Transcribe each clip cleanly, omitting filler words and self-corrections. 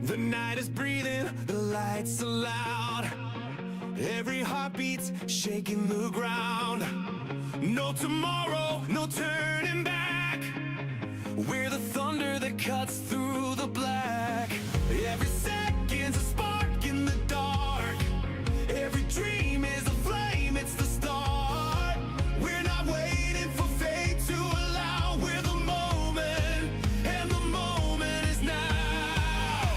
The night is breathing, the lights are loud. Every heartbeat's shaking the ground. No tomorrow, no turning back. We're the thunder that cuts through the black. Every second's a spark in the dark. Every dream is a flame, it's the start. We're not waiting for fate to allow. We're the moment, and the moment is now.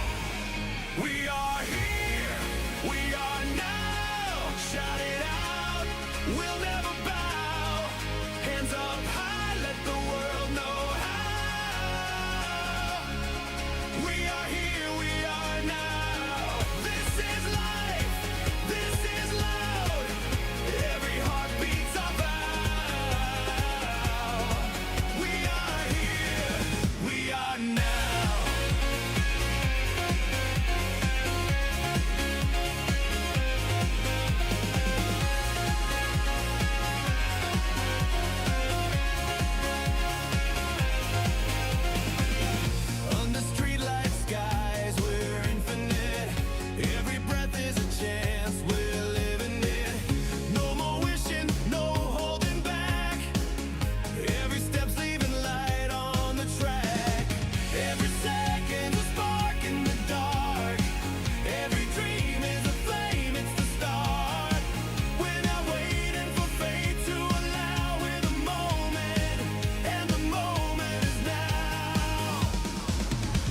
We are here, we are now. Shout it out, we'll never bow. Hands up high, let the world know how. We are here, we are now. This is life, this is loud. Every heartbeat's a vow. We are here, we are now. Under streetlight skies, we're infinite. Every breath is a chance, we're living it. No more wishing, no holding back. Every step's leaving light on the track. Every second's a spark in the dark. Every dream is a flame, it's the start. We're not waiting for fate to allow. We're the moment, and the moment is now.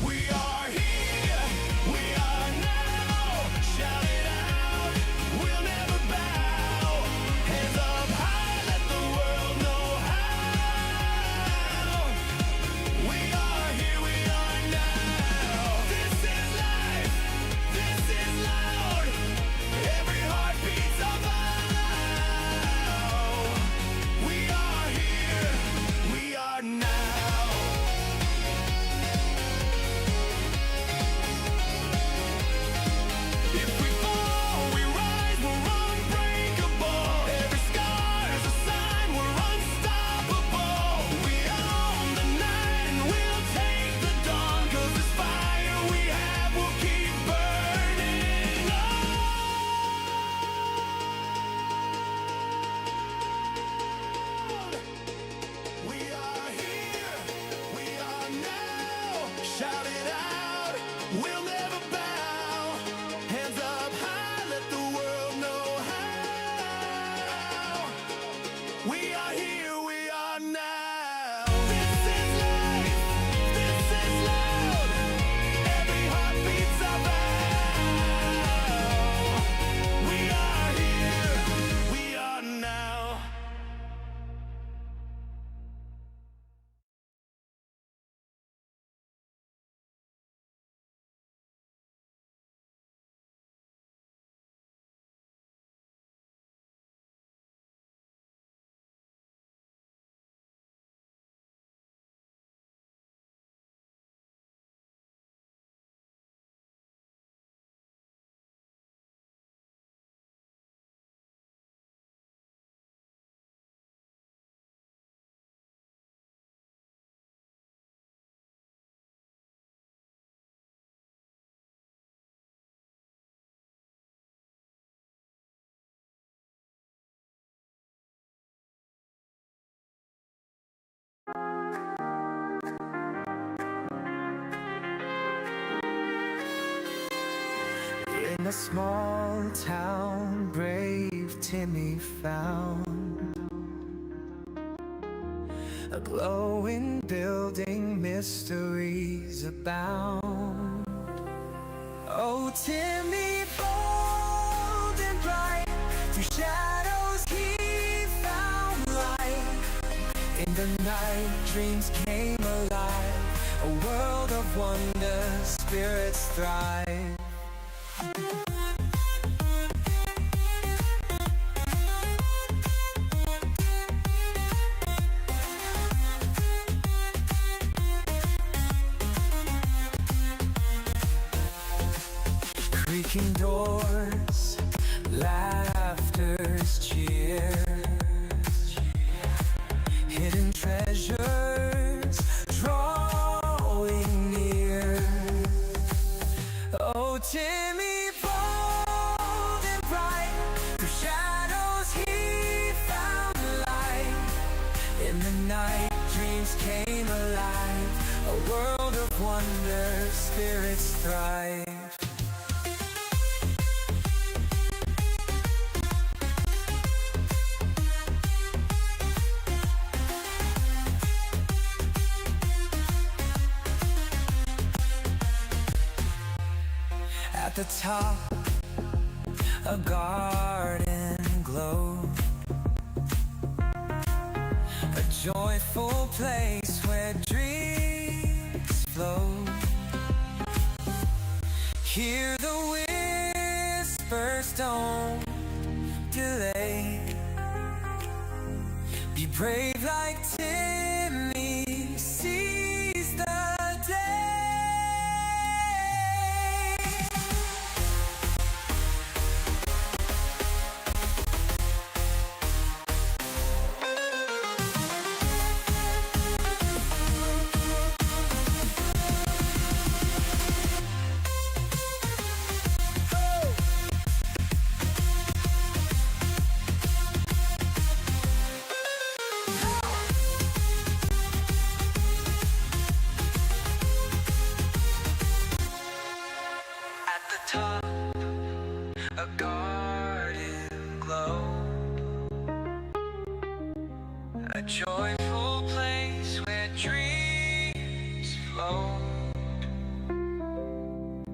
We are here, we are now. Shout it out, we'll never bow. Hands up high, let the world know how. We are here, we are now. This is life, this is loud. Every heartbeat's a vow. We are here, we are now. If we fall, we rise, we're unbreakable. Every scar's a sign, we're unstoppable. We own the night and we'll take the dawn. 'Cause this fire we have will keep burning on. We are here, we are now. Shout it out, we'll never bow. Hands up high, let the world know how. We are here, we are now. This is life, this is loud. Every heartbeat's a vow. We are here, we are now. In a small town, brave Timmy found a glowing building, mysteries abound. Oh, Timmy, bold and bright, through shadows he found light. In the night, dreams came alive, a world of wonder, spirits thrive. Creaking doors, laughter's cheer, hidden treasures drawing near. wonder spirits thrive. At the top, a garden glow, a joyful place where dreams flow. Hear the whispers, don't delay. Be brave like Timmy, seize the day. Top, a garden glow, a joyful place where dreams flow.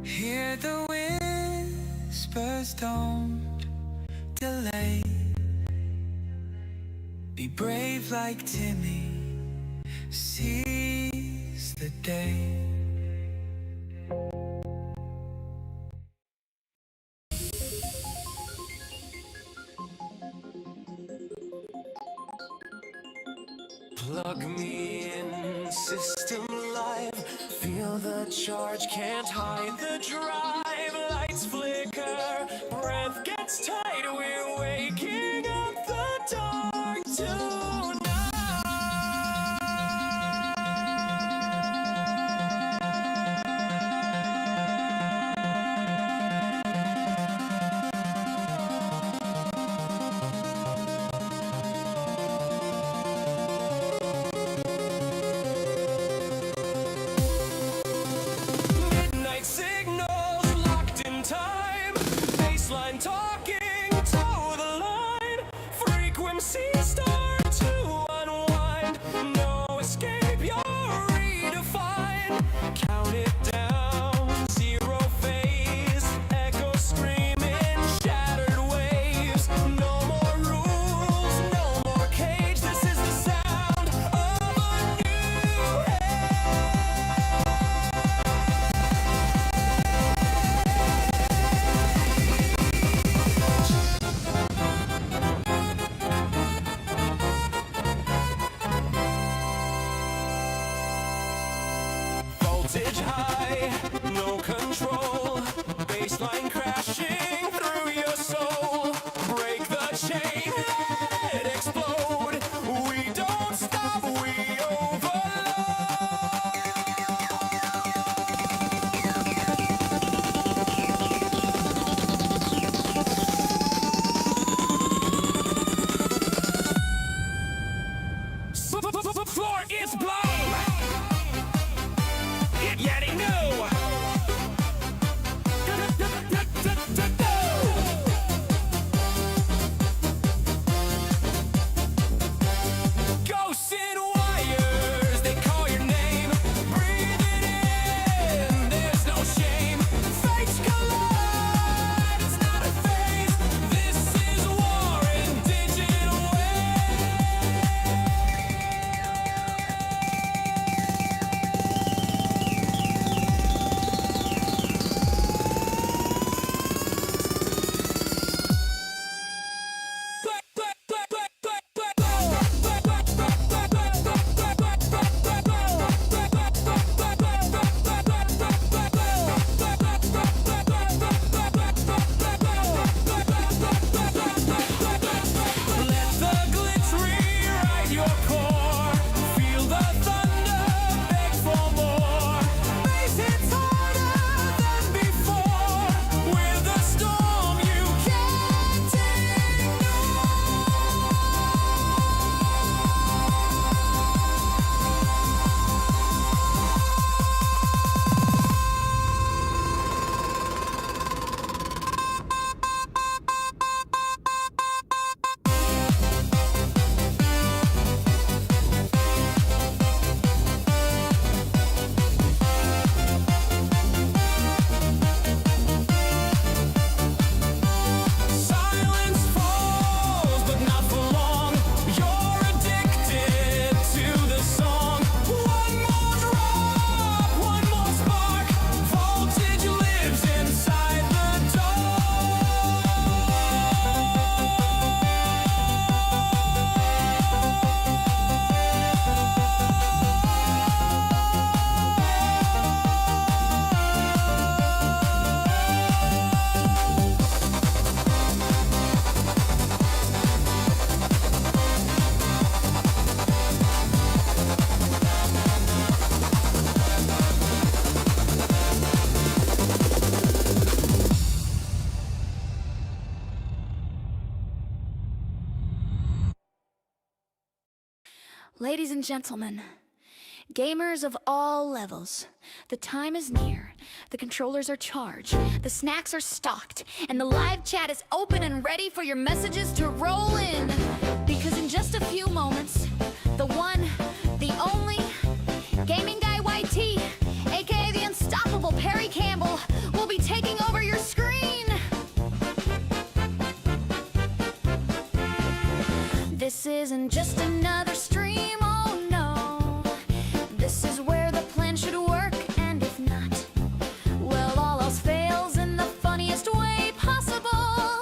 Hear the whispers, don't delay. Be brave like Timmy, seize the day. Plug me in, system live. Feel the charge, can't hide the drive. Lights flicker, breath gets tight. We're waking up the dark tonight. Signals locked in time, baseline talking, toe the line, frequencies start to unwind, no escape, you're redefined, count it down, zero phase, echo screaming, shattered waves, no more rules, no more cage, this is the sound of a new voltage high, no control, baseline crashing through your soul, break the chain, let it explode, we don't stop, we overload. Floor is blown. Yet he knew. Ghosts in wires, they call your name. Breathe it in, there's no shame. Fates collide, it's not a phase. This is war in digital waves. Ladies and gentlemen, gamers of all levels, the time is near. The controllers are charged, the snacks are stocked, and the live chat is open and ready for your messages to roll in. Because in just a few moments, the one, the only, Gaming Guy YT, aka the unstoppable Perry Campbell, will be taking over your screen. This isn't just another stream, oh no. This is where the plan should work, and if not, well, all else fails in the funniest way possible.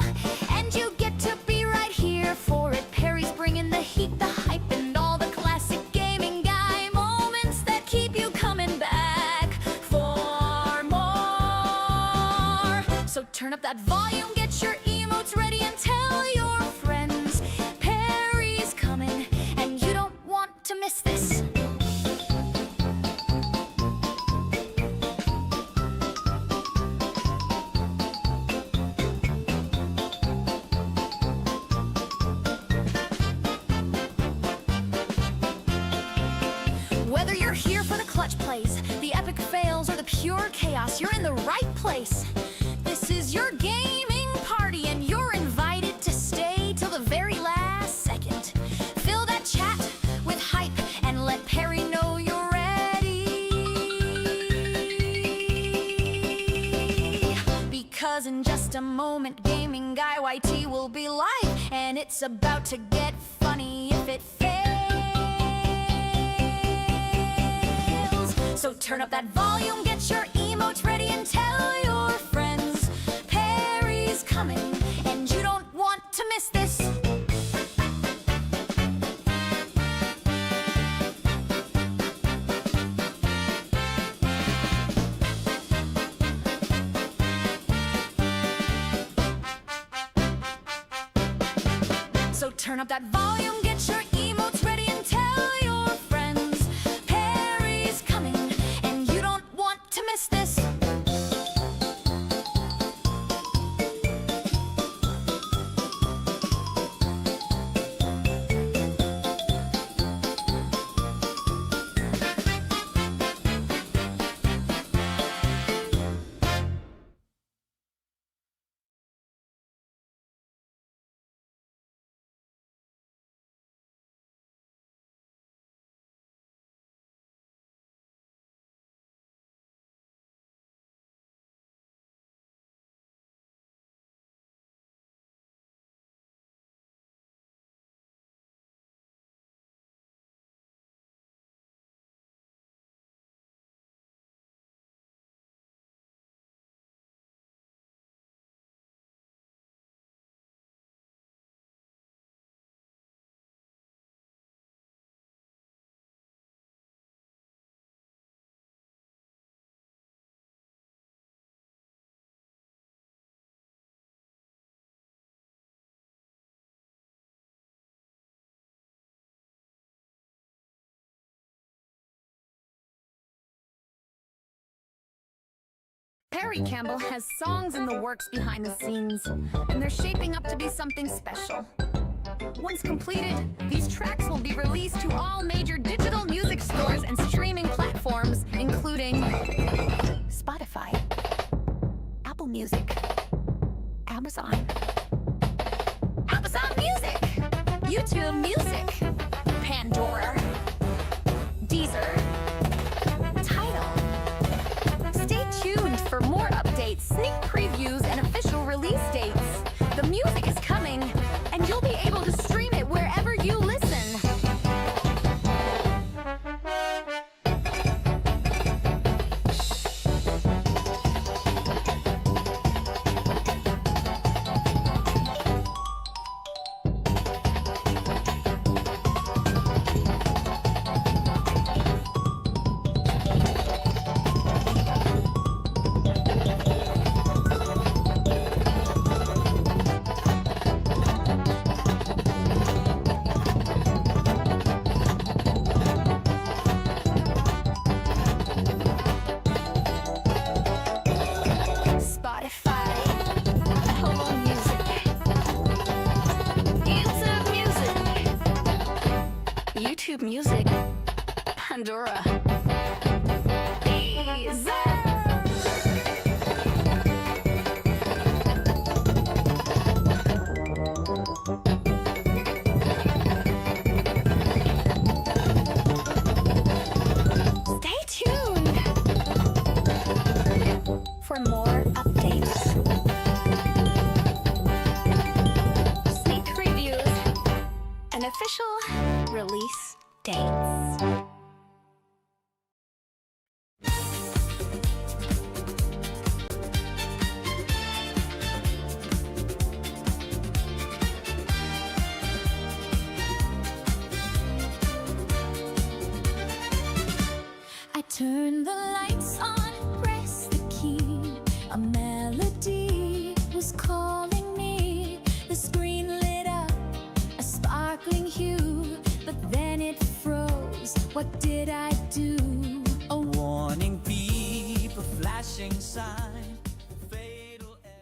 And you get to be right here for it. Perry's bringing the heat, the hype, and all the classic Gaming Guy moments that keep you coming back for more. So turn up that volume, get your emotes ready, and tell your friends Perry's coming, and you don't want to miss this. Whether you're here for the clutch plays, the epic fails, or the pure chaos, you're in the right place. This is your gaming party, and you're invited to stay till the very last second. Fill that chat with hype and let Perry know you're ready. Because in just a moment, Gaming Guy YT will be live, and it's about to get funny if it fails. So turn up that volume, get your emotes ready, and tell your friends Perry's coming, and you don't want to miss this. So turn up that volume, get your emotes ready, and tell your friends Perry's coming, and you don't want to miss this. Perry Campbell has songs in the works behind the scenes, and they're shaping up to be something special. Once completed, these tracks will be released to all major digital music stores and streaming platforms, including Spotify, Apple Music, Amazon Music, YouTube Music, Pandora, Deezer, Tidal. Stay tuned for more updates, sneak previews, and official release dates. The music is coming, and you'll be able to stream it wherever you listen. YouTube Music, Pandora. Easy. Stay tuned for more updates, sneak previews, and official release dates. I turn the lights on, press the key. A melody was calling me. The screen lit up a sparkling hue, but then it froze. What did I do? A warning beep, a flashing sign, fatal error.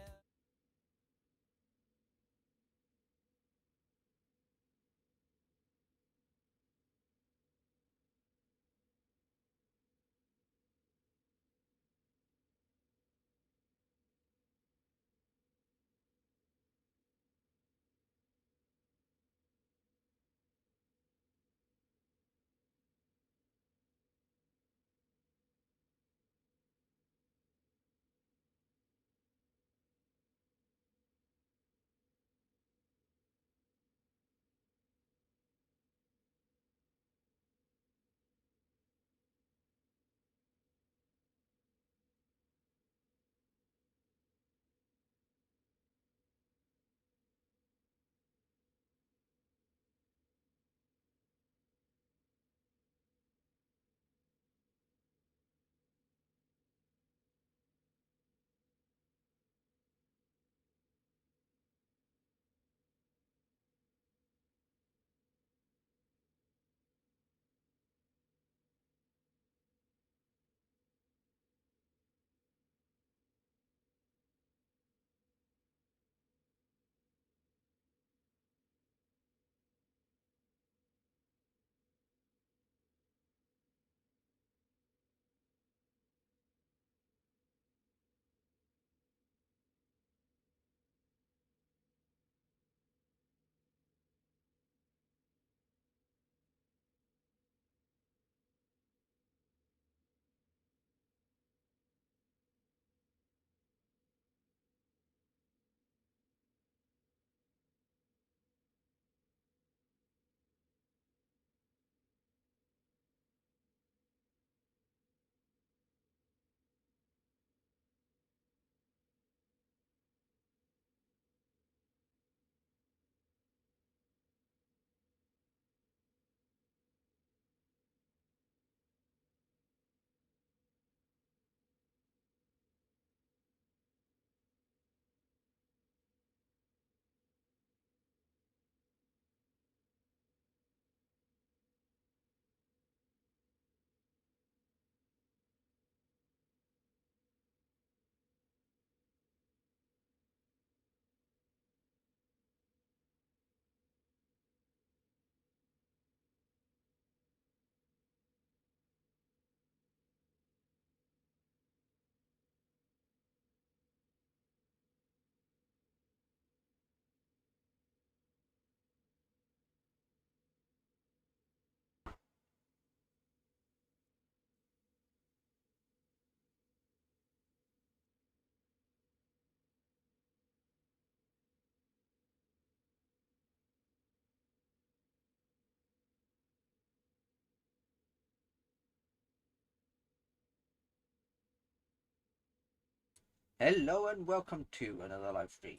Hello and welcome to another live stream.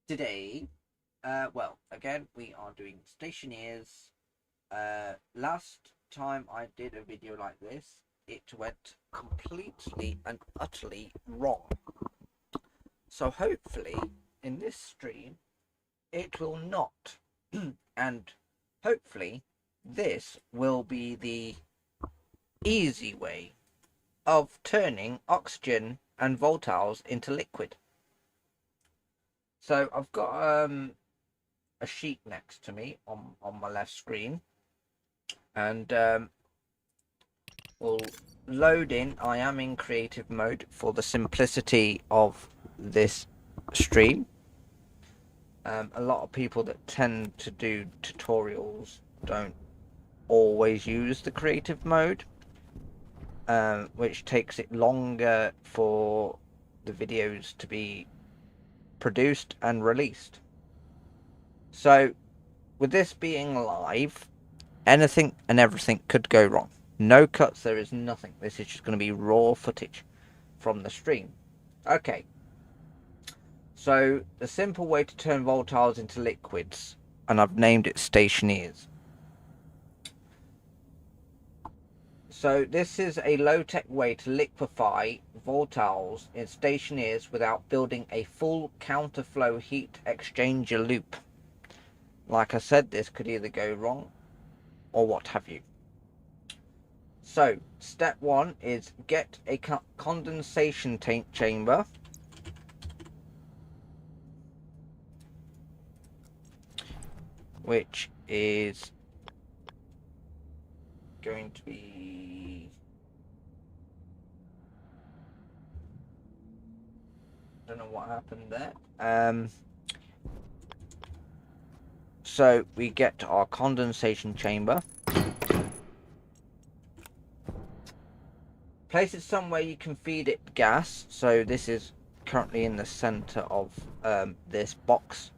Today, well, again, we are doing Stationeers. Last time I did a video like this, it went completely and utterly wrong. So hopefully, in this stream, it will not. And hopefully, this will be the easy way of turning oxygen and volatiles into liquid. So I've got a sheet next to me on my left screen, And we'll load in. I am in creative mode for the simplicity of this stream. A lot of people that tend to do tutorials don't always use the creative mode, which takes it longer for the videos to be produced and released. So with this being live, anything and everything could go wrong. No cuts, there is nothing. This is just going to be raw footage from the stream. Okay. So the simple way to turn volatiles into liquids, and I've named it Stationeers. So this is a low-tech way to liquefy volatiles in Stationeers without building a full counterflow heat exchanger loop. Like I said, this could either go wrong or what have you. So step one is get a condensation chamber. Which is going to be, I don't know what happened there. So we get our condensation chamber. Place it somewhere you can feed it gas. So this is currently in the center of this box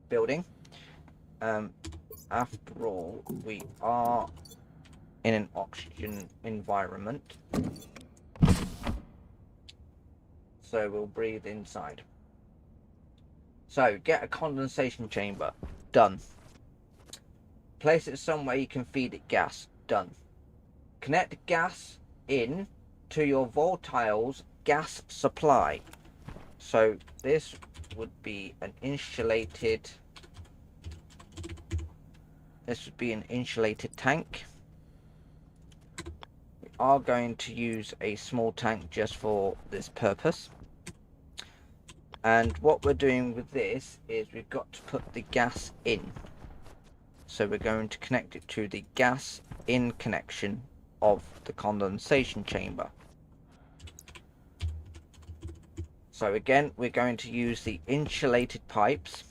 building. After all, we are in an oxygen environment, so we'll breathe inside. So get a condensation chamber. Done. Place it somewhere you can feed it gas. Done. Connect gas in to your volatiles gas supply. So this would be an insulated, tank. We are going to use a small tank just for this purpose. And what we're doing with this is we've got to put the gas in. So we're going to connect it to the gas in connection of the condensation chamber. So again, we're going to use the insulated pipes.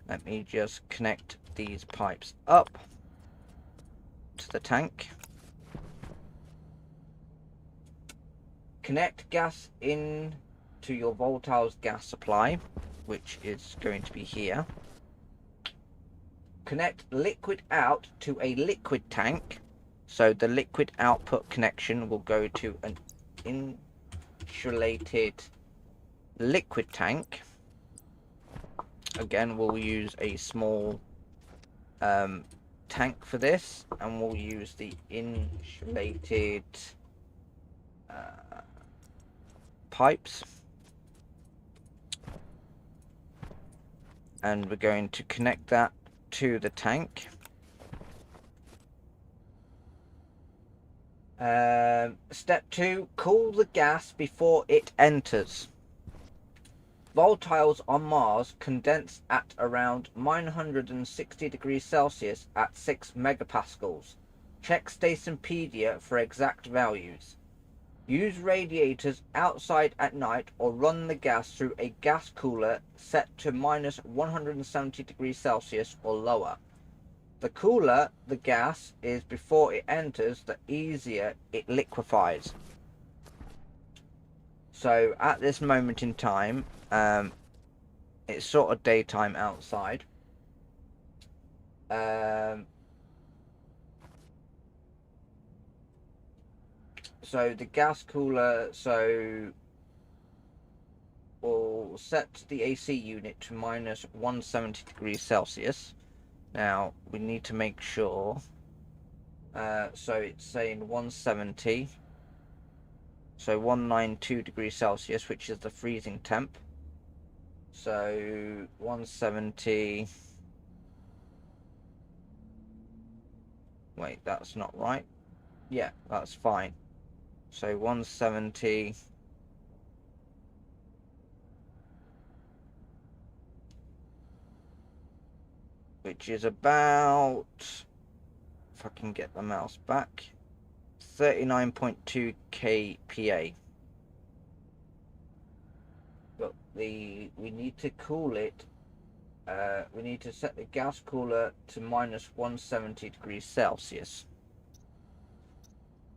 Let me just connect these pipes up to the tank. Connect gas in to your volatiles gas supply, which is going to be here. Connect liquid out to a liquid tank. So the liquid output connection will go to an insulated liquid tank. Again, we'll use a small tank for this, and we'll use the insulated pipes, and we're going to connect that to the tank. Step 2, cool the gas before it enters. Volatiles on Mars condense at around 960 degrees Celsius at 6 megapascals. Check Stationpedia for exact values. Use radiators outside at night or run the gas through a gas cooler set to minus 170 degrees Celsius or lower. The cooler the gas is before it enters, the easier it liquefies. So at this moment in time, it's sort of daytime outside. So the gas cooler, we'll set the AC unit to minus 170 degrees Celsius. Now we need to make sure, so it's saying 170, so 192 degrees Celsius, which is the freezing temp. So 170, wait, that's not right. Yeah, that's fine. So 170, which is about, if I can get the mouse back, 39.2 kPa. But we need to cool it. We need to set the gas cooler to minus 170 degrees Celsius.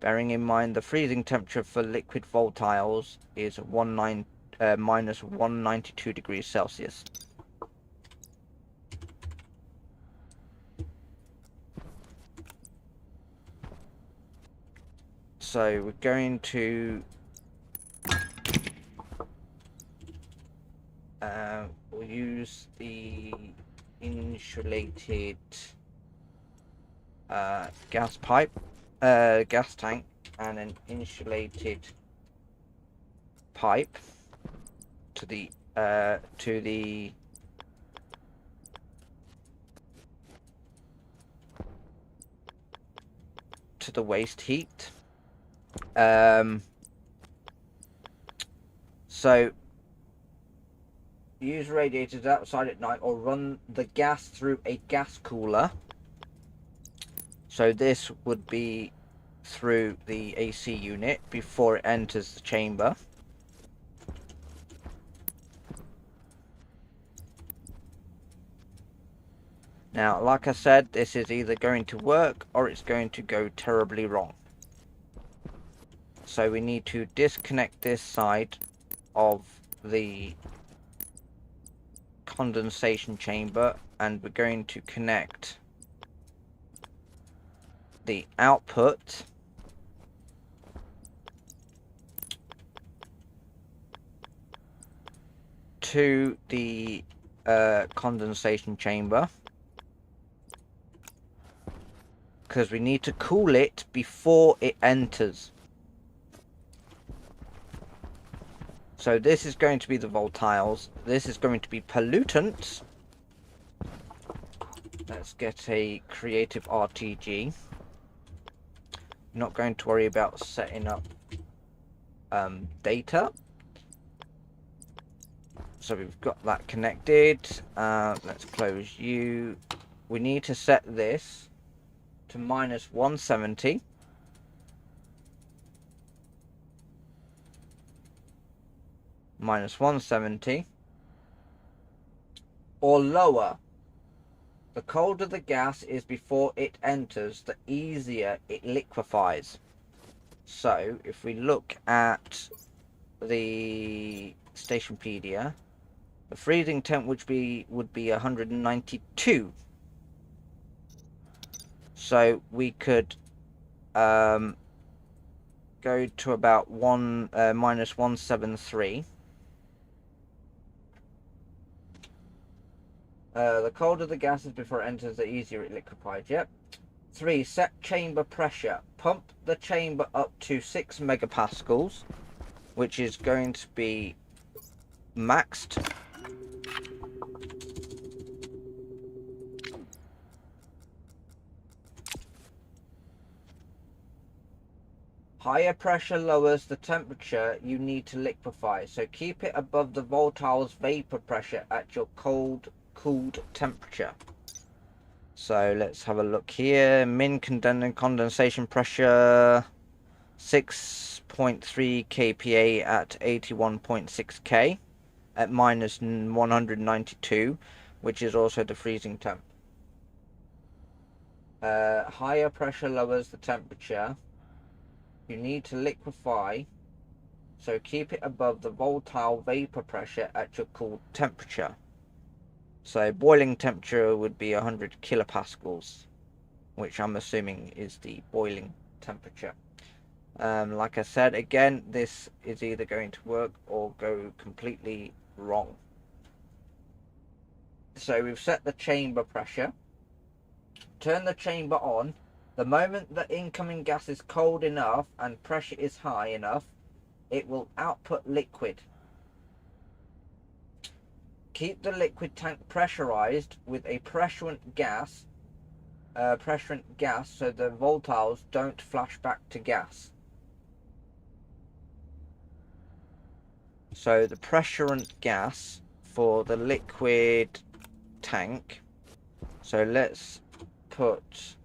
Bearing in mind the freezing temperature for liquid volatiles is minus 192 degrees Celsius. So we're going to we'll use the insulated gas pipe, gas tank, and an insulated pipe to the waste heat. So use radiators outside at night or run the gas through a gas cooler. So this would be through the AC unit before it enters the chamber. Now, like I said, this is either going to work or it's going to go terribly wrong. So we need to disconnect this side of the condensation chamber, and we're going to connect the output to the condensation chamber, because we need to cool it before it enters. So this is going to be the volatiles. This is going to be pollutants. Let's get a creative RTG. Not going to worry about setting up data. So we've got that connected. Let's close you. We need to set this to minus 170. Minus 170 or lower. The colder the gas is before it enters, the easier it liquefies. So if we look at the Stationpedia, the freezing temp would be 192. So we could go to about minus 173. The colder the gas is before it enters, the easier it liquefies. Yep. 3. Set chamber pressure. Pump the chamber up to 6 megapascals, which is going to be maxed. Higher pressure lowers the temperature you need to liquefy, so keep it above the volatile's vapor pressure at your cooled temperature. So let's have a look here. Min condensation pressure 6.3 kPa at 81.6 K at minus 192, which is also the freezing temp. Higher pressure lowers the temperature you need to liquefy, so keep it above the volatile vapor pressure at your cooled temperature. So boiling temperature would be 100 kilopascals, which I'm assuming is the boiling temperature. Like I said, again, this is either going to work or go completely wrong. So we've set the chamber pressure. Turn the chamber on. The moment the incoming gas is cold enough and pressure is high enough, it will output liquid. Keep the liquid tank pressurized with a pressurant gas so the volatiles don't flash back to gas. So the pressurant gas for the liquid tank. So let's put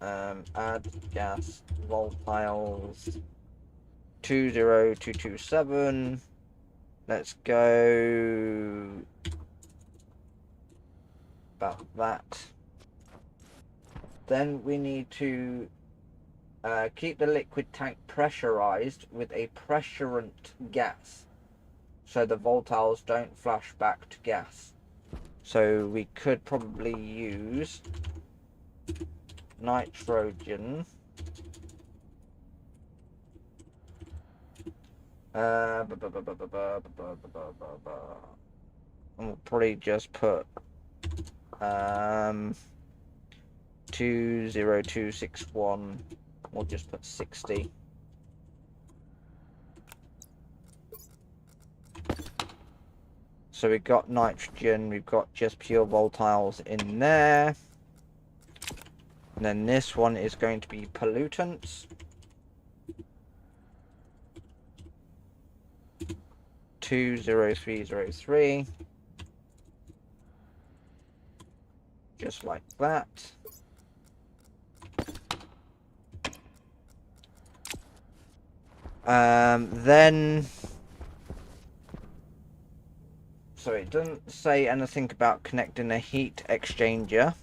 add gas volatiles 20227. Let's go about that. Then we need to keep the liquid tank pressurized with a pressurant gas, so the volatiles don't flash back to gas. So we could probably use nitrogen, and we'll probably just put 20261. We'll just put 60. So we've got nitrogen, we've got just pure volatiles in there. And then this one is going to be pollutants. 20303. Just like that. Then, so it doesn't say anything about connecting a heat exchanger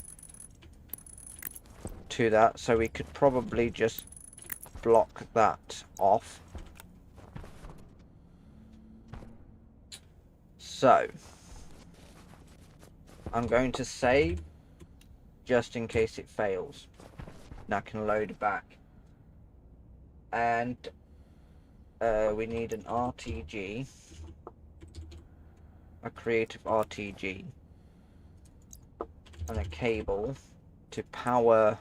to that, so we could probably just block that off. So I'm going to save just in case it fails. Now I can load back, and we need an RTG, a creative RTG, and a cable to power.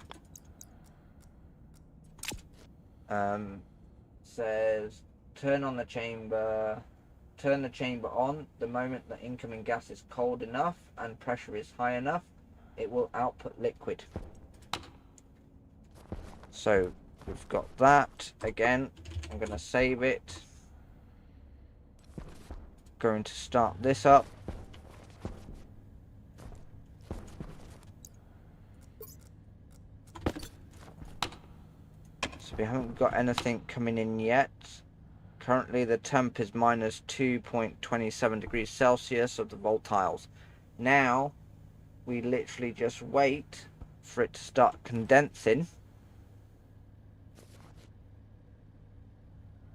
Says turn on the chamber, turn the chamber on. The moment the incoming gas is cold enough and pressure is high enough, it will output liquid. So we've got that. Again, I'm going to save it. Going to start this up. So we haven't got anything coming in yet. Currently the temp is minus 2.27 degrees Celsius of the volatiles. Now we literally just wait for it to start condensing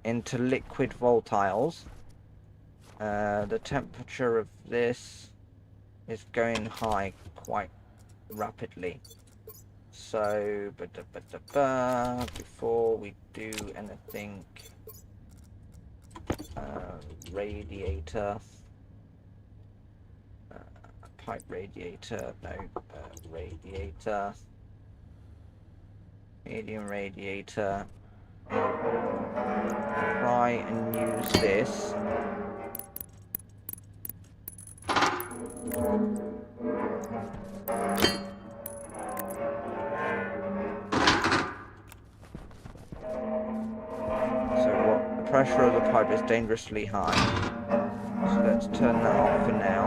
into liquid volatiles. The temperature of this is going high quite rapidly. So before we do anything, radiator, pipe radiator, no, radiator, medium radiator. Try and use this. The pressure of the pipe is dangerously high. So let's turn that off for now.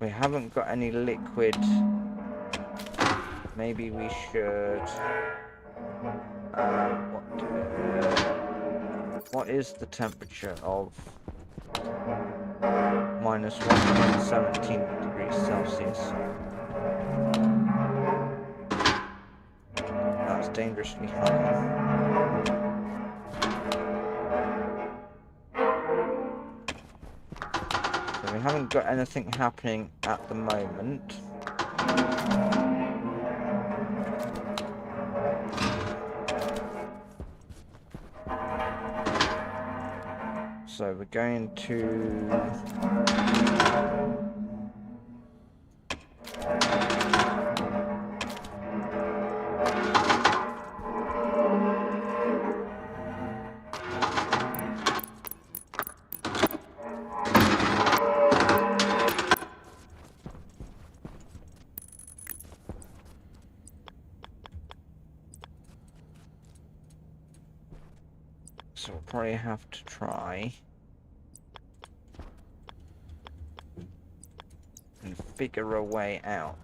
We haven't got any liquid. Maybe we should. What is the temperature of minus 117 degrees Celsius? That's dangerously high. So we haven't got anything happening at the moment. So we're going to so we'll probably have to try and figure a way out.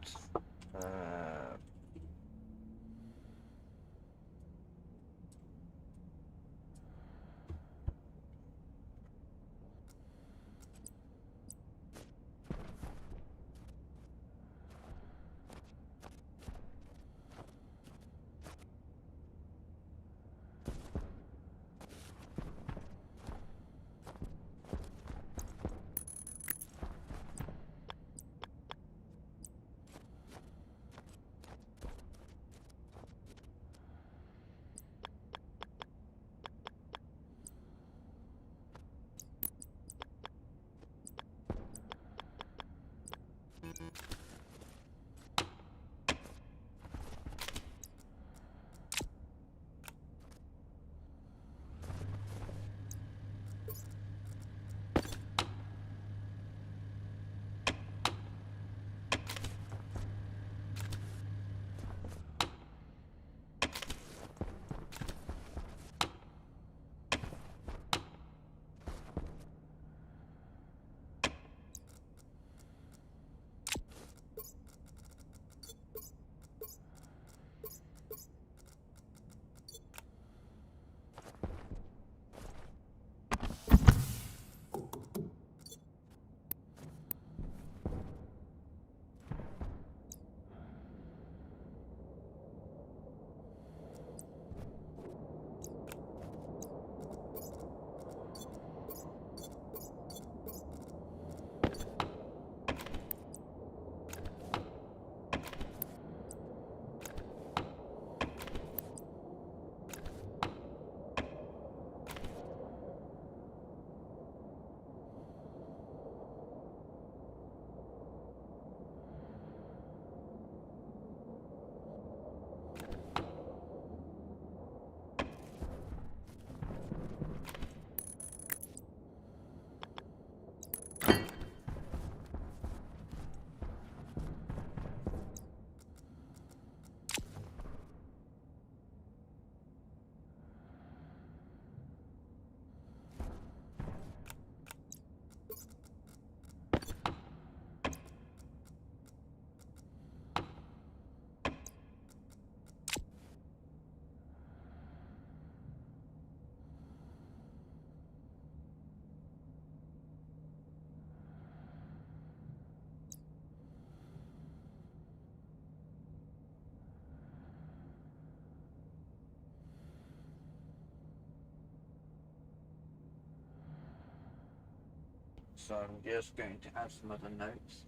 So I'm just going to add some other notes.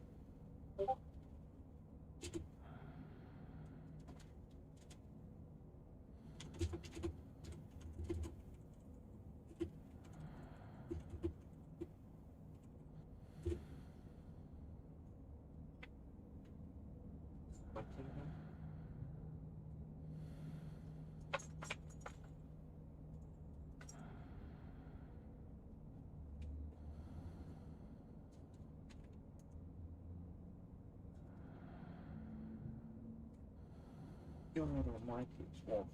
God almighty, it's warm.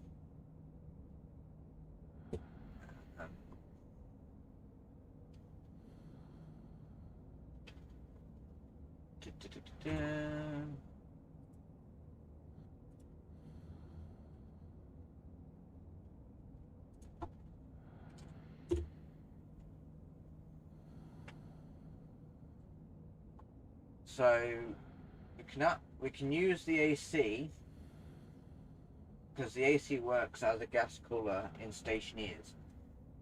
So we can use the AC because the AC works as a gas cooler in stationeers.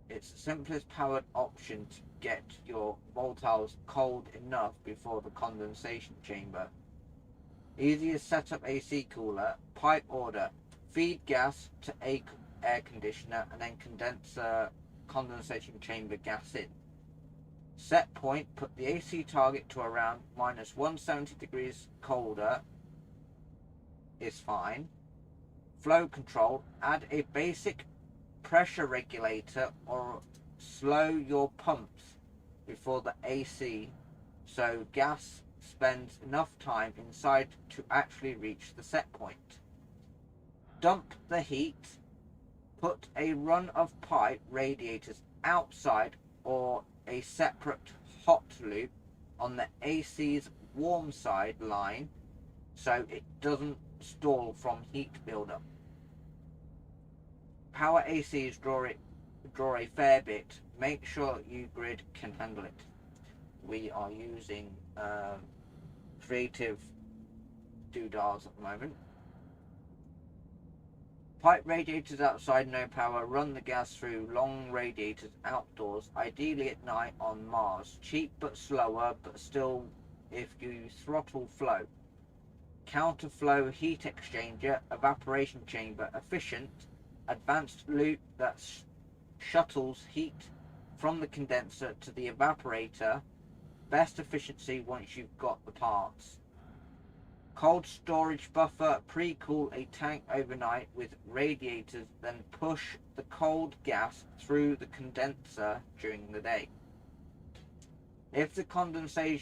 It's the simplest powered option to get your volatiles cold enough before the condensation chamber. Easiest setup AC cooler, pipe order, feed gas to air conditioner and then condenser condensation chamber gas in. Set point, put the AC target to around minus 170 degrees colder is fine. Flow control, add a basic pressure regulator or slow your pumps before the AC so gas spends enough time inside to actually reach the set point. Dump the heat Put a run of pipe radiators outside or a separate hot loop on the AC's warm side line so it doesn't stall from heat buildup. Power ACs draw a fair bit. Make sure your grid can handle it. We are using creative doodahs at the moment. Pipe radiators outside, no power. Run the gas through long radiators outdoors, ideally at night on Mars. Cheap but slower, but still if you throttle flow. Counterflow heat exchanger, evaporation chamber, efficient, advanced loop that shuttles heat from the condenser to the evaporator. Best efficiency once you've got the parts. Cold storage buffer, pre-cool a tank overnight with radiators, then push the cold gas through the condenser during the day. If the condenser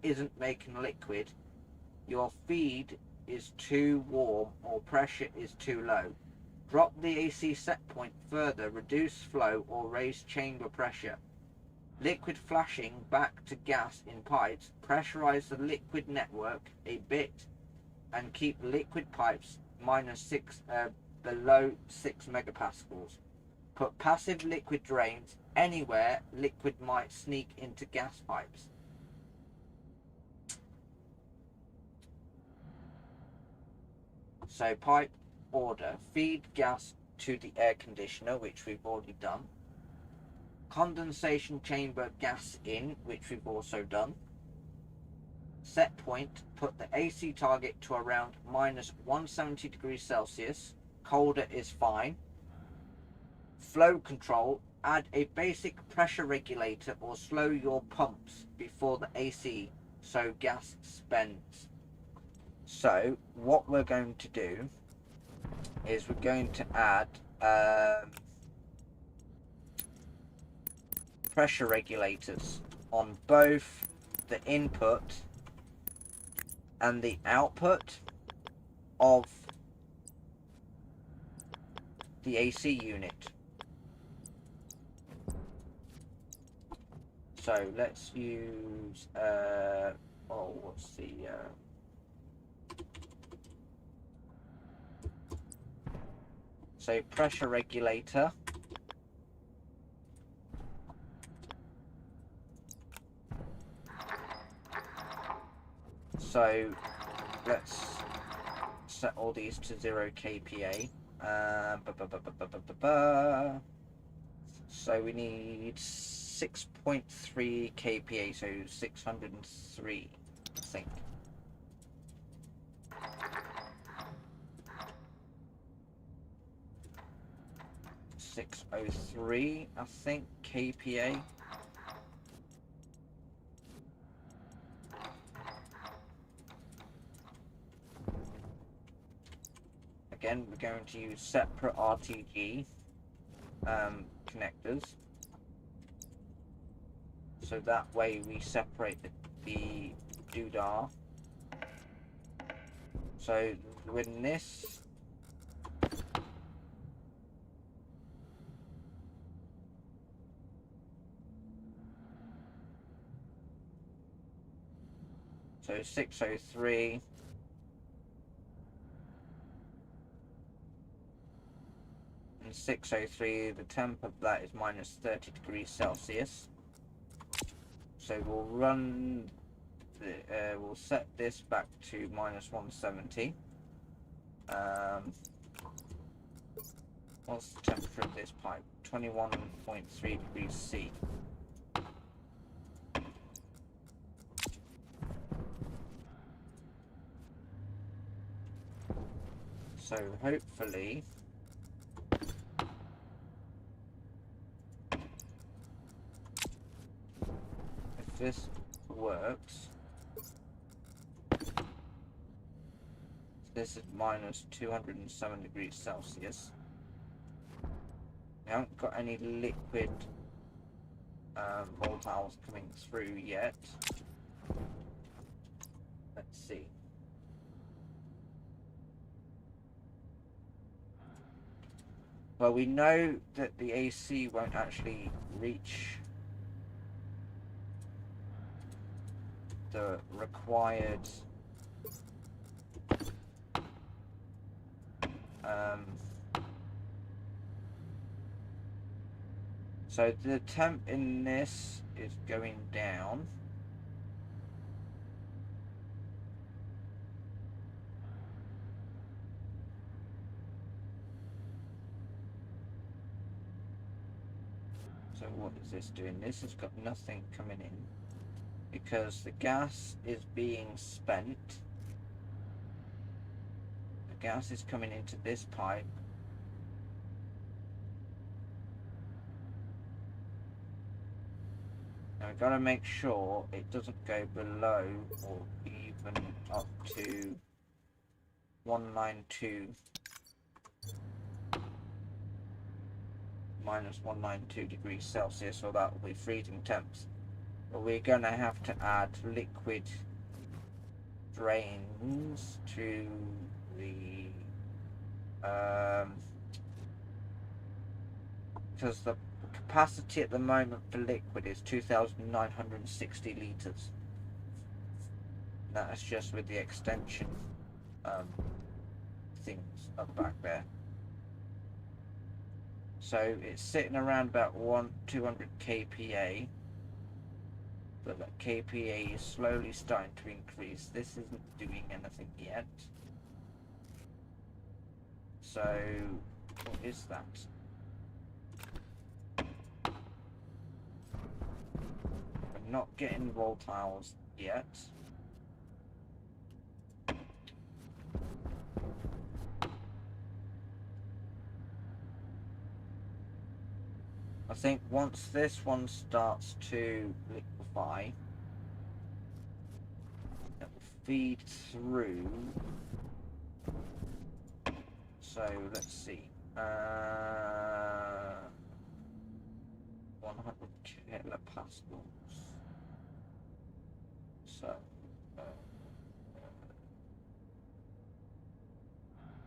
isn't making liquid, your feed is too warm or pressure is too low. Drop the AC set point further, reduce flow or raise chamber pressure. Liquid flashing back to gas in pipes, pressurize the liquid network a bit and keep liquid pipes below 6 megapascals. Put passive liquid drains anywhere liquid might sneak into gas pipes. So pipe order, feed gas to the air conditioner, which we've already done. Condensation chamber gas in, which we've also done. Set point, put the AC target to around minus 170 degrees Celsius. Colder is fine. Flow control, add a basic pressure regulator or slow your pumps before the AC so gas spends. So what we're going to do is we're going to add pressure regulators on both the input and the output of the AC unit. So let's use what's the so pressure regulator. So let's set all these to 0 kPa. So we need 6.3 kPa, so 603, I think. .603, I think, kPa. Again, we're going to use separate RTG connectors, so that way we separate the doodah. So when this so 603 and 603, the temp of that is minus 30 degrees Celsius. So we'll run the, we'll set this back to minus 170. What's the temperature of this pipe? 21.3 degrees C. So hopefully if this works, this is minus 207 degrees Celsius. We haven't got any liquid volatiles coming through yet. Let's see. Well, we know that the AC won't actually reach the required so the temp in this is going down. So what is this doing? This has got nothing coming in because the gas is being spent. The gas is coming into this pipe. Now we've got to make sure it doesn't go below or even up to 192 minus 192 degrees Celsius, or that will be freezing temps. But we're going to have to add liquid drains to the because the capacity at the moment for liquid is 2,960 litres. That's just with the extension things up back there. So it's sitting around about 200 kPa, but that kPa is slowly starting to increase. This isn't doing anything yet. So what is that? We're not getting volatiles yet. I think once this one starts to liquefy, it will feed through. So let's see. 100 kilopascals. So,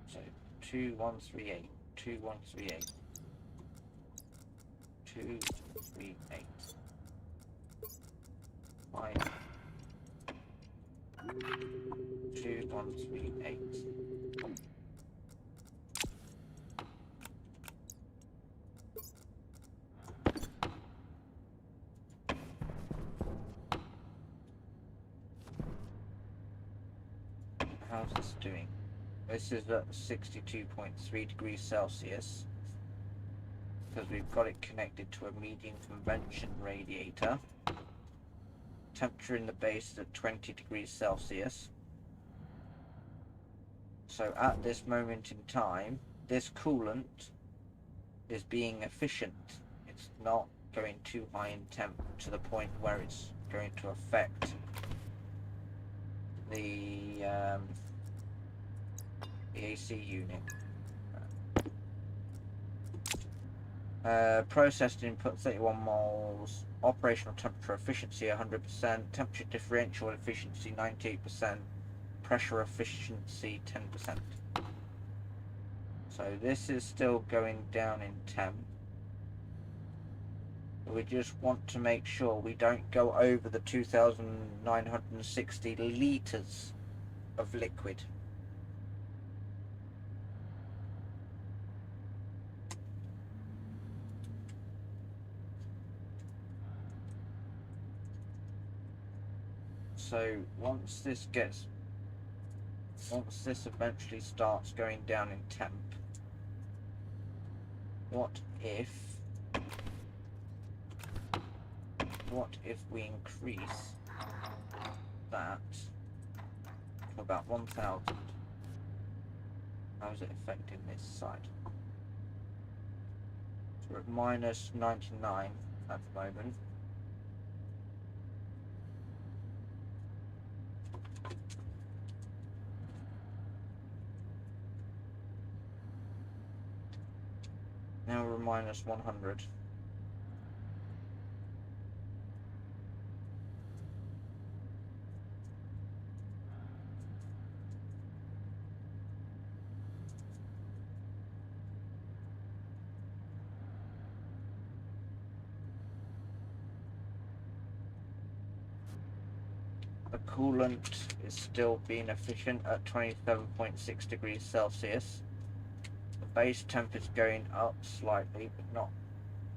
so 2138, 2138. 238 5 2138. How's this doing? This is at 62.3 degrees Celsius. Because we've got it connected to a medium convention radiator. Temperature in the base is at 20 degrees Celsius. So at this moment in time, this coolant is being efficient. It's not going too high in temp to the point where it's going to affect the AC unit. Processed input 31 moles, operational temperature efficiency 100%, temperature differential efficiency 98%, pressure efficiency 10%. So this is still going down in temp. We just want to make sure we don't go over the 2,960 litres of liquid. So once this eventually starts going down in temp, what if we increase that to about 1,000? How is it affecting this side? So we're at minus 99 at the moment. Now we're minus 100. the coolant is still being efficient at 27.6 degrees Celsius. The base temp is going up slightly, but not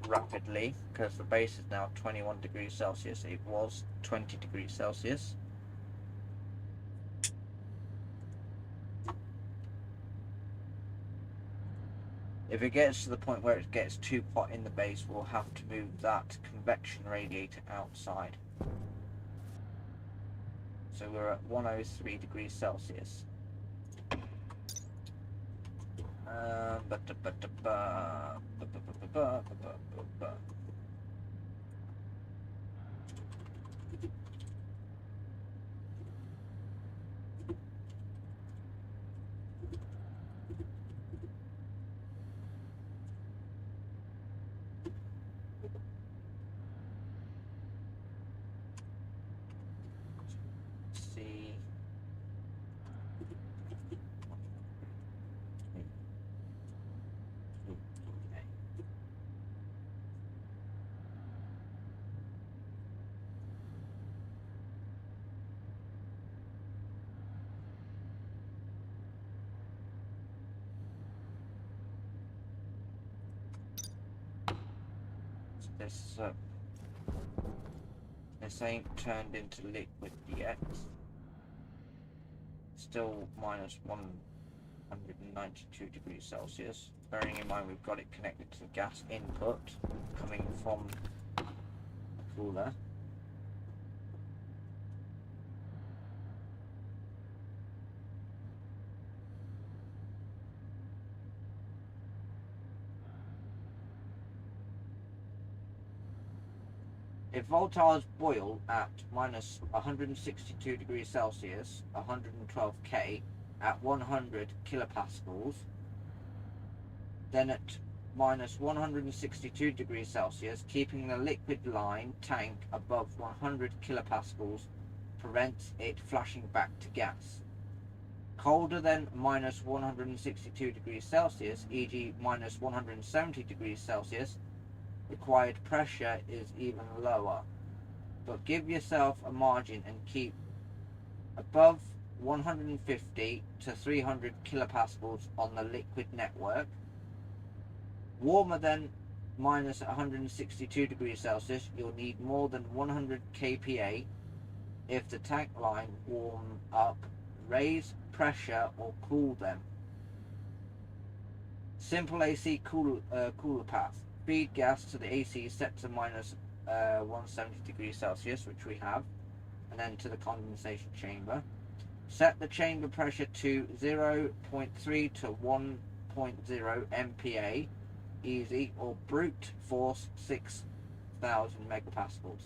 rapidly, because the base is now 21 degrees Celsius. It was 20 degrees Celsius. If it gets to the point where it gets too hot in the base, we'll have to move that convection radiator outside. So we're at 103 degrees Celsius. See. This ain't turned into liquid yet. Still minus 192 degrees Celsius. Bearing in mind we've got it connected to the gas input coming from the cooler. If volatiles boil at minus 162 degrees Celsius, 112 K, at 100 kilopascals, then at minus 162 degrees Celsius, keeping the liquid line tank above 100 kilopascals prevents it flashing back to gas. Colder than minus 162 degrees Celsius, e.g. minus 170 degrees Celsius, required pressure is even lower, but give yourself a margin and keep above 150 to 300 kilopascals on the liquid network. Warmer than minus 162 degrees Celsius, you'll need more than 100 kPa. If the tank line warm up, raise pressure or cool them. Simple AC cooler path. Feed gas to the AC set to minus 170 degrees Celsius, which we have, and then to the condensation chamber. Set the chamber pressure to 0.3 to 1.0 MPa, easy, or brute force 6,000 megapascals.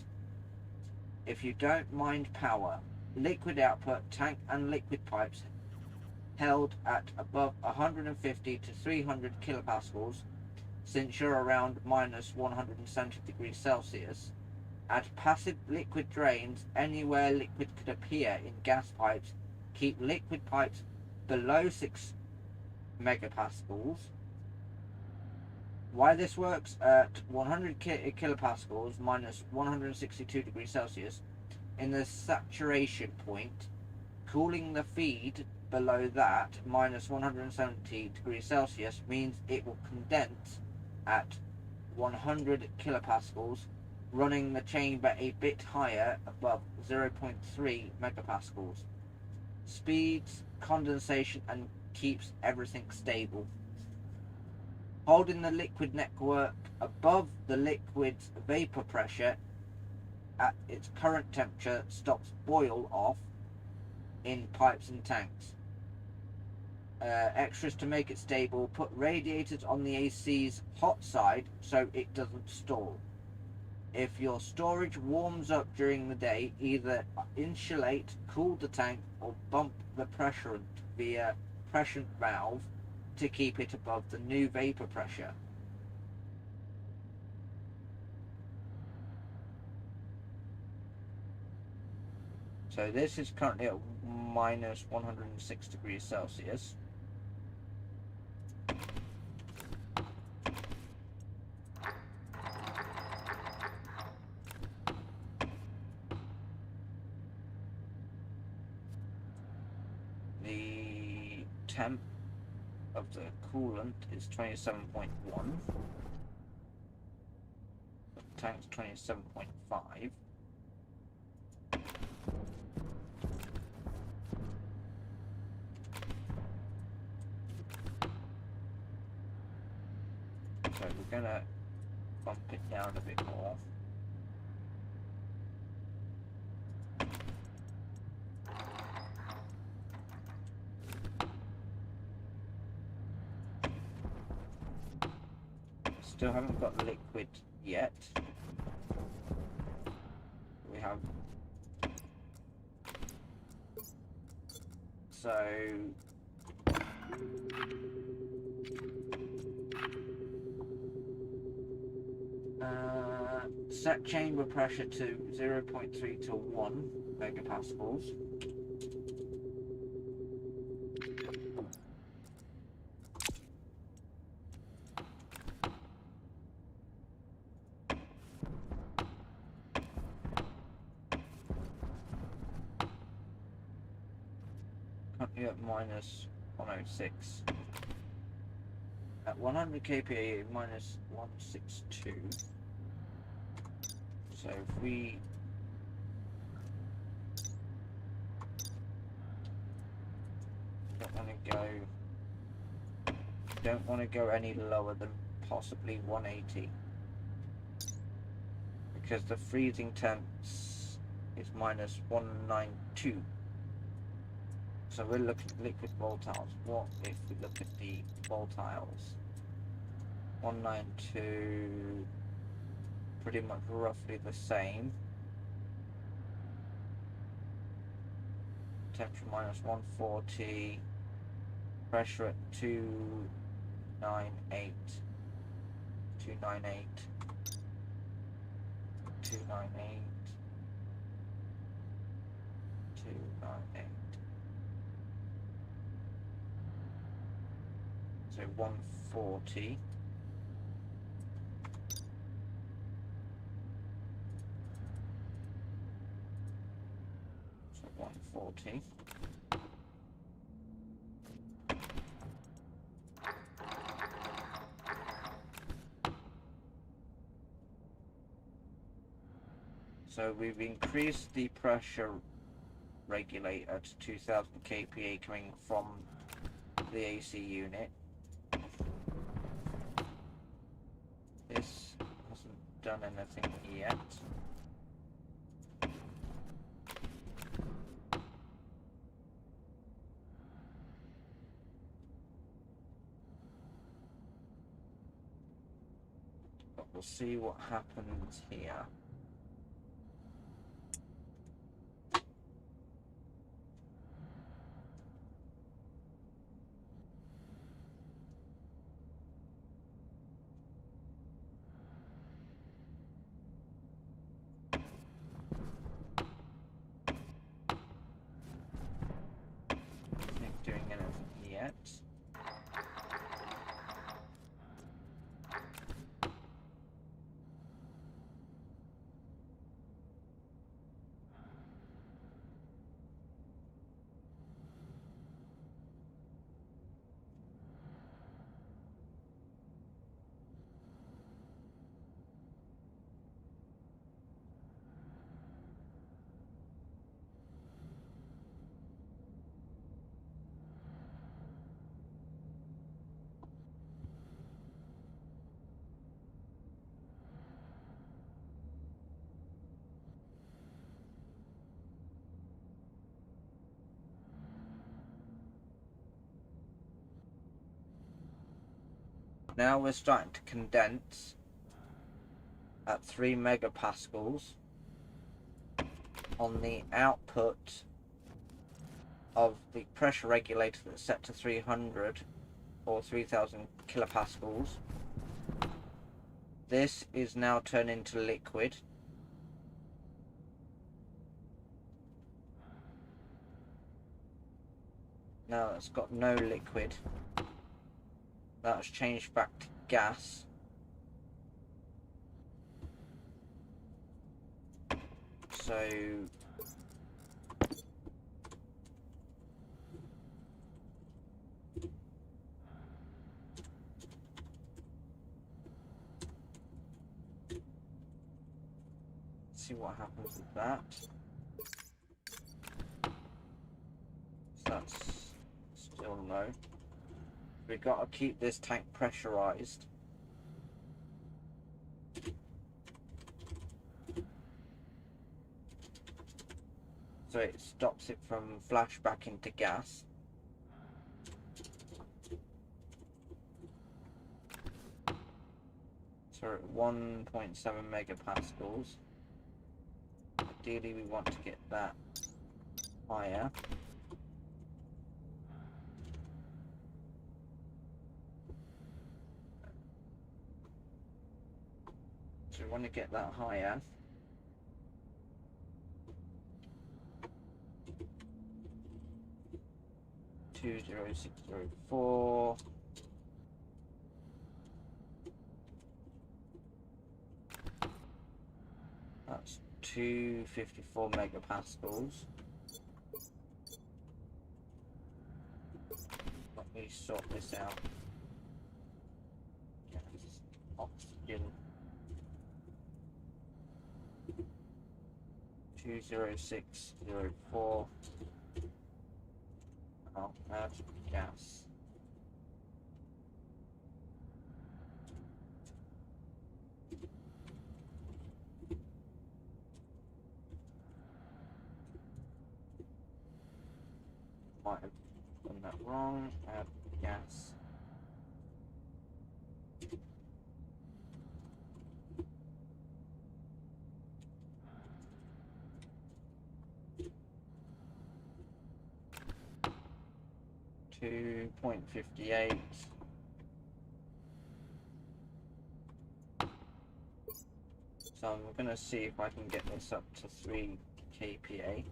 If you don't mind power, liquid output, tank and liquid pipes held at above 150 to 300 kilopascals. Since you're around minus 170 degrees Celsius, add passive liquid drains anywhere liquid could appear in gas pipes. Keep liquid pipes below 6 megapascals. Why this works at 100 kilopascals minus 162 degrees Celsius in the saturation point, cooling the feed below that minus 170 degrees Celsius means it will condense at 100 kilopascals, running the chamber a bit higher above 0.3 megapascals. Speeds condensation and keeps everything stable. Holding the liquid network above the liquid's vapor pressure at its current temperature stops boil off in pipes and tanks. Extras to make it stable: put radiators on the AC's hot side so it doesn't stall. If your storage warms up during the day, either insulate, cool the tank, or bump the pressure via pressure valve to keep it above the new vapor pressure. So this is currently at minus 106 degrees Celsius. temp of the coolant is 27.1. The tank's 27.5. So we're gonna bump it down a bit more. Still haven't got liquid yet. We have. So set chamber pressure to 0.3 to 1 megapascals. Currently at minus 106. At 100 kPa, minus 162. So if we don't want to go any lower than possibly 180, because the freezing temps is minus 192. So we're looking at liquid volatiles. What if we look at the volatiles? 192, pretty much roughly the same. Temperature minus 140, pressure at 298, 298, 298, 298. So 140. So 140. So we've increased the pressure regulator to 2000 kPa coming from the AC unit. This hasn't done anything yet. But we'll see what happens here. Not doing anything yet. Now we're starting to condense at 3 megapascals on the output of the pressure regulator that's set to 300 or 3000 kilopascals. This is now turned into liquid. Now it's got no liquid. That's changed back to gas. So see what happens with that. So that's still low. We've got to keep this tank pressurized. So it stops it from flashback into gas. So we're at 1.7 megapascals. Ideally we want to get that higher. So we want to get that higher. Two 0604. That's 254 megapascals. Let me sort this out. Yes. Oxygen. 20604. I'll add gas. Might have done that wrong. Add gas. .58. So I'm going to see if I can get this up to 3 kPa.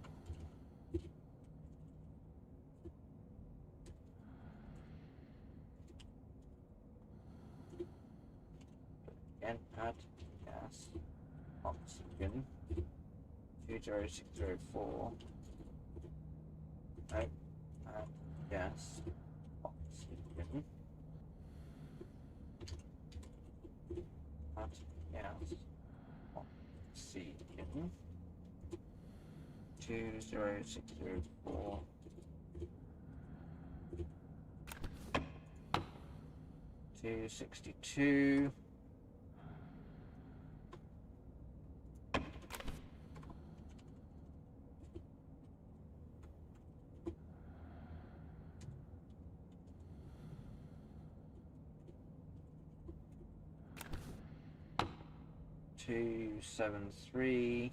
Again, add gas, oxygen, 20604. No, add gas, oxygen, add gas, oxygen, 20604. 262. Two 73.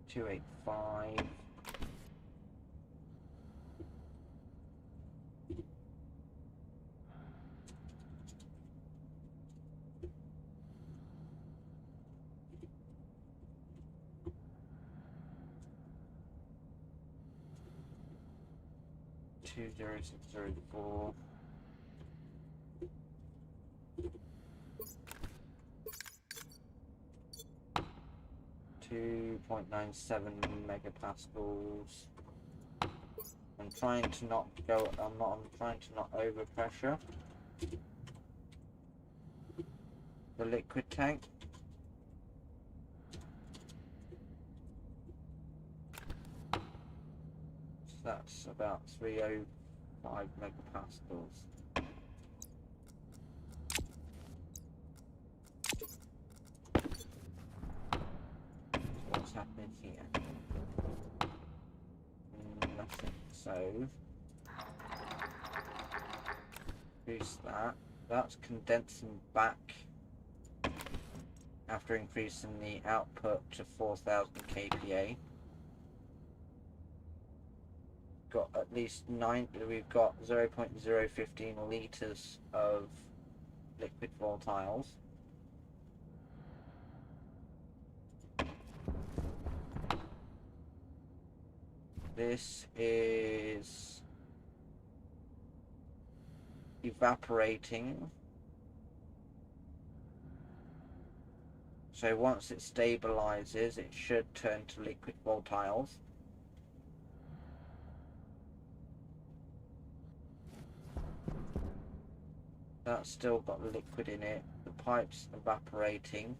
Two 85. Two 0604. 2.97 megapascals. I'm trying to not go. I'm trying to not overpressure the liquid tank. So that's about 305 megapascals. What's happening here? Nothing. So increase that. That's condensing back after increasing the output to 4000 kPa. Got at least 9. We've got 0.015 liters of liquid volatiles. This is evaporating So once it stabilizes, it should turn to liquid volatiles. That's still got liquid in it. The pipe's evaporating.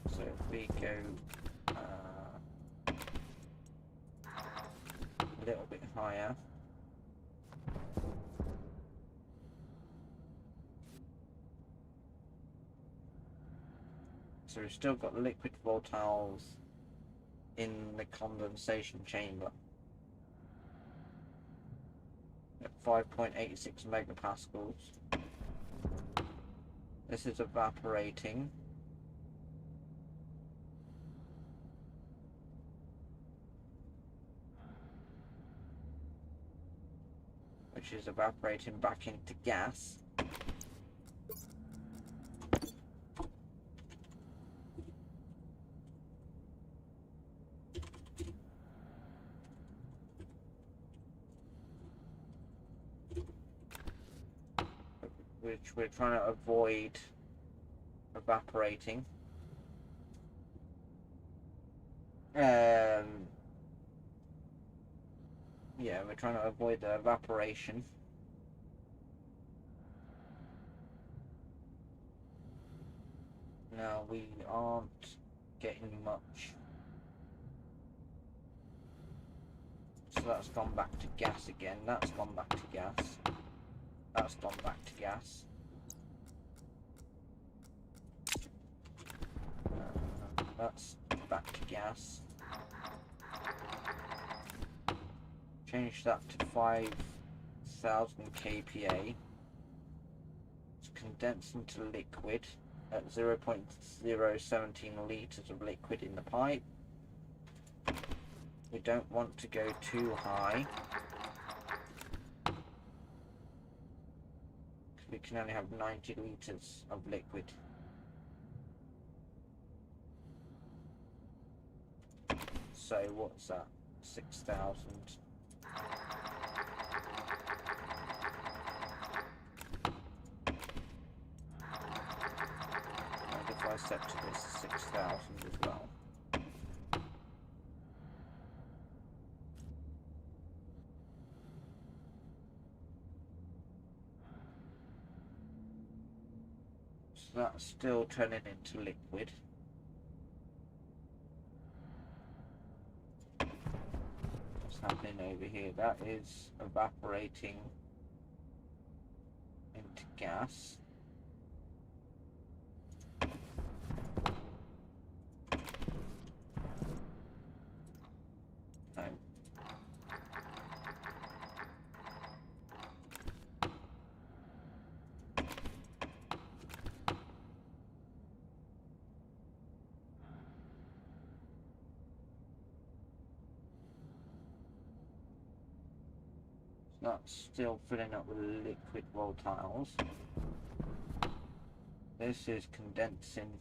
So if we go a little bit higher. So we've still got liquid volatiles in the condensation chamber at 5.86 megapascals. This is evaporating. Which is evaporating back into gas. Which we're trying to avoid evaporating. Yeah, we're trying to avoid the evaporation. Now we aren't getting much. So that's gone back to gas again. That's gone back to gas. That's gone back to gas. That's back to gas. Change that to 5,000 kPa. It's condensing to liquid at 0.017 litres of liquid in the pipe. We don't want to go too high. We can only have 90 litres of liquid. So what's that? 6,000. And if I set to this 6,000 as well. So that's still turning into liquid. What's happening over here? That is evaporating into gas. No. That's still filling up with liquid volatiles. This is condensing.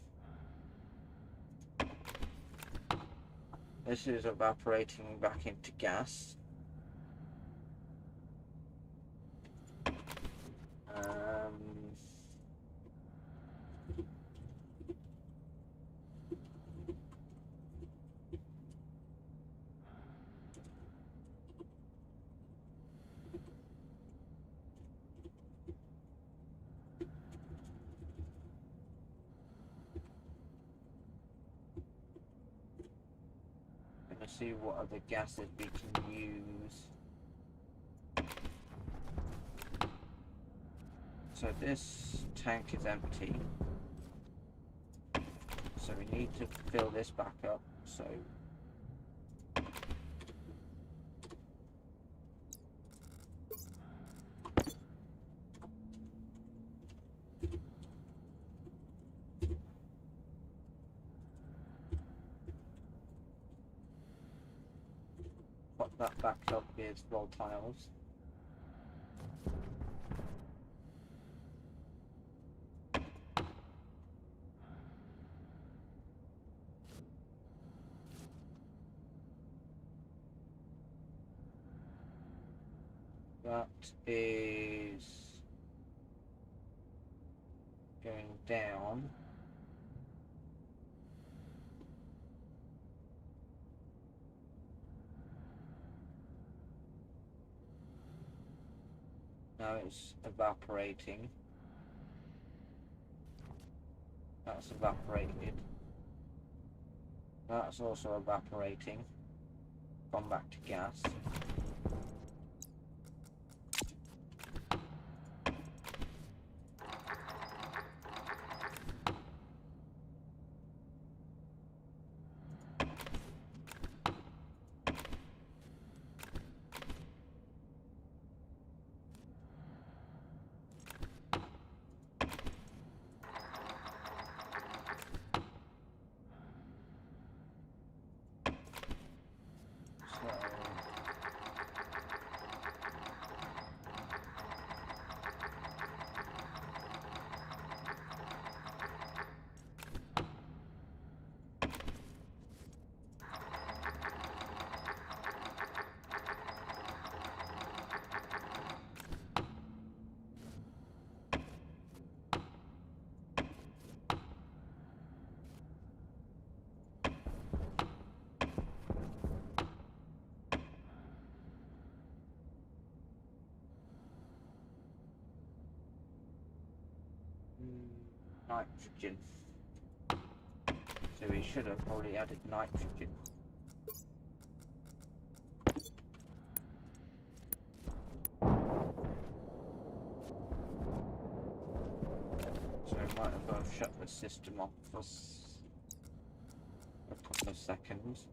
This is evaporating back into gas. See what other gases we can use. So this tank is empty. So we need to fill this back up. So put that back up with volatiles. That is going down. Now it's evaporating. That's evaporated. That's also evaporating. Gone back to gas. Nitrogen. So we should have already added nitrogen. So we might as well shut the system off for a couple of seconds.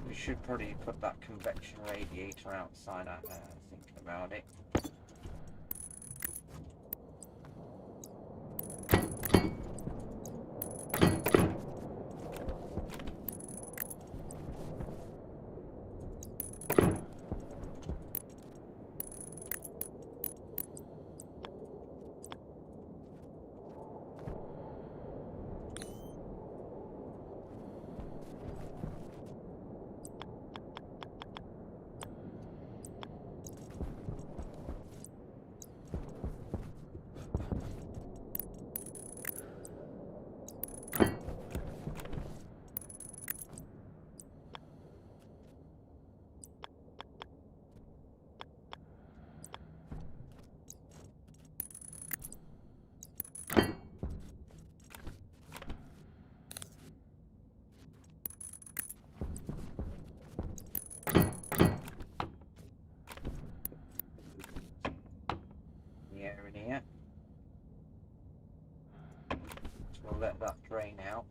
We should probably put that convection radiator outside, thinking about it. In here. So we'll let that drain out.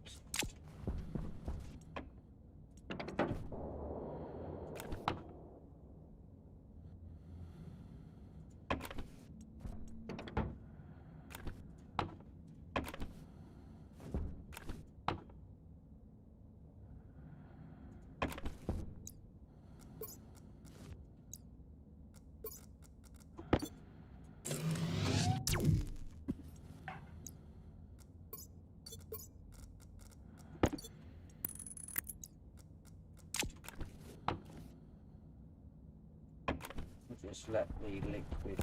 Just let the liquid,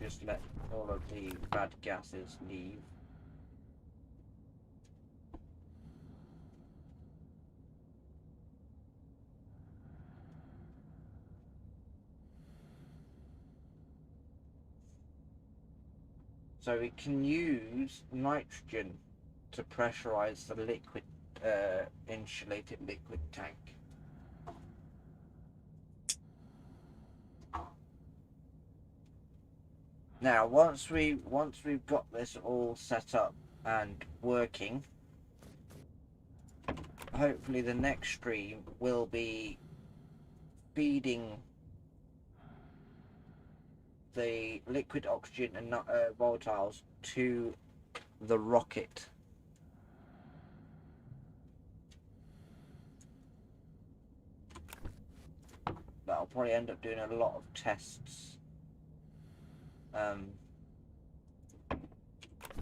just let all of the bad gases leave. So we can use nitrogen to pressurize the liquid, insulated liquid tank. Now, once we've got this all set up and working, hopefully the next stream will be feeding the liquid oxygen and volatiles to the rocket. But I'll probably end up doing a lot of tests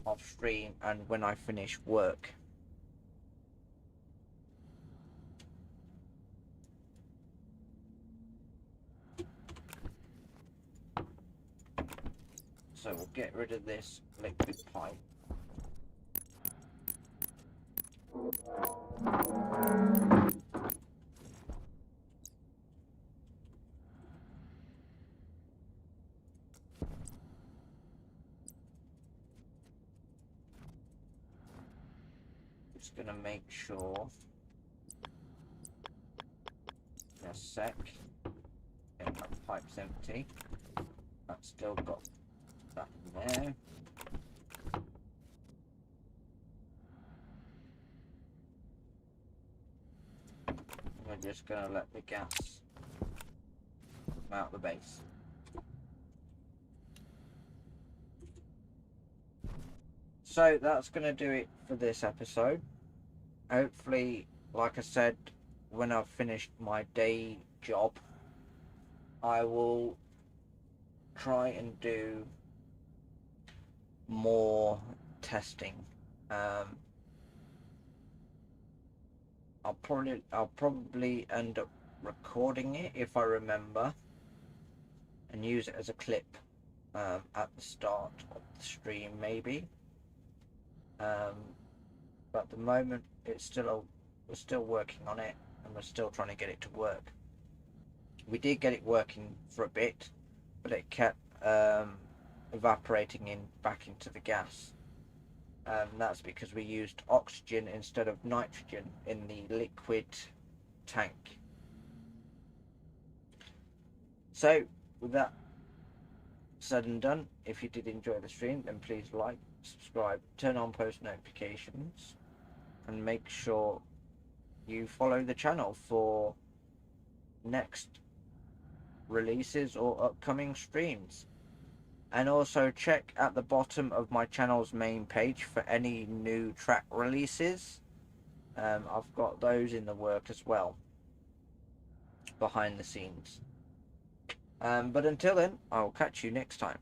off stream and when I finish work. So we'll get rid of this liquid pipe. Just gonna make sure in a sec. Yeah, that pipe's empty. That's still got that in there. We're just gonna let the gas come out the base. So that's gonna do it for this episode. Hopefully, like I said, when I've finished my day job, I will try and do more testing. I'll probably end up recording it if I remember, and use it as a clip at the start of the stream, maybe. But at the moment, we're still working on it, and we're still trying to get it to work. We did get it working for a bit, but it kept evaporating back into the gas. That's because we used oxygen instead of nitrogen in the liquid tank. So with that said and done, if you did enjoy the stream, then please like, subscribe, turn on post notifications, and make sure you follow the channel for next releases or upcoming streams. And also check at the bottom of my channel's main page for any new track releases. I've got those in the work as well, behind the scenes. But until then, I'll catch you next time.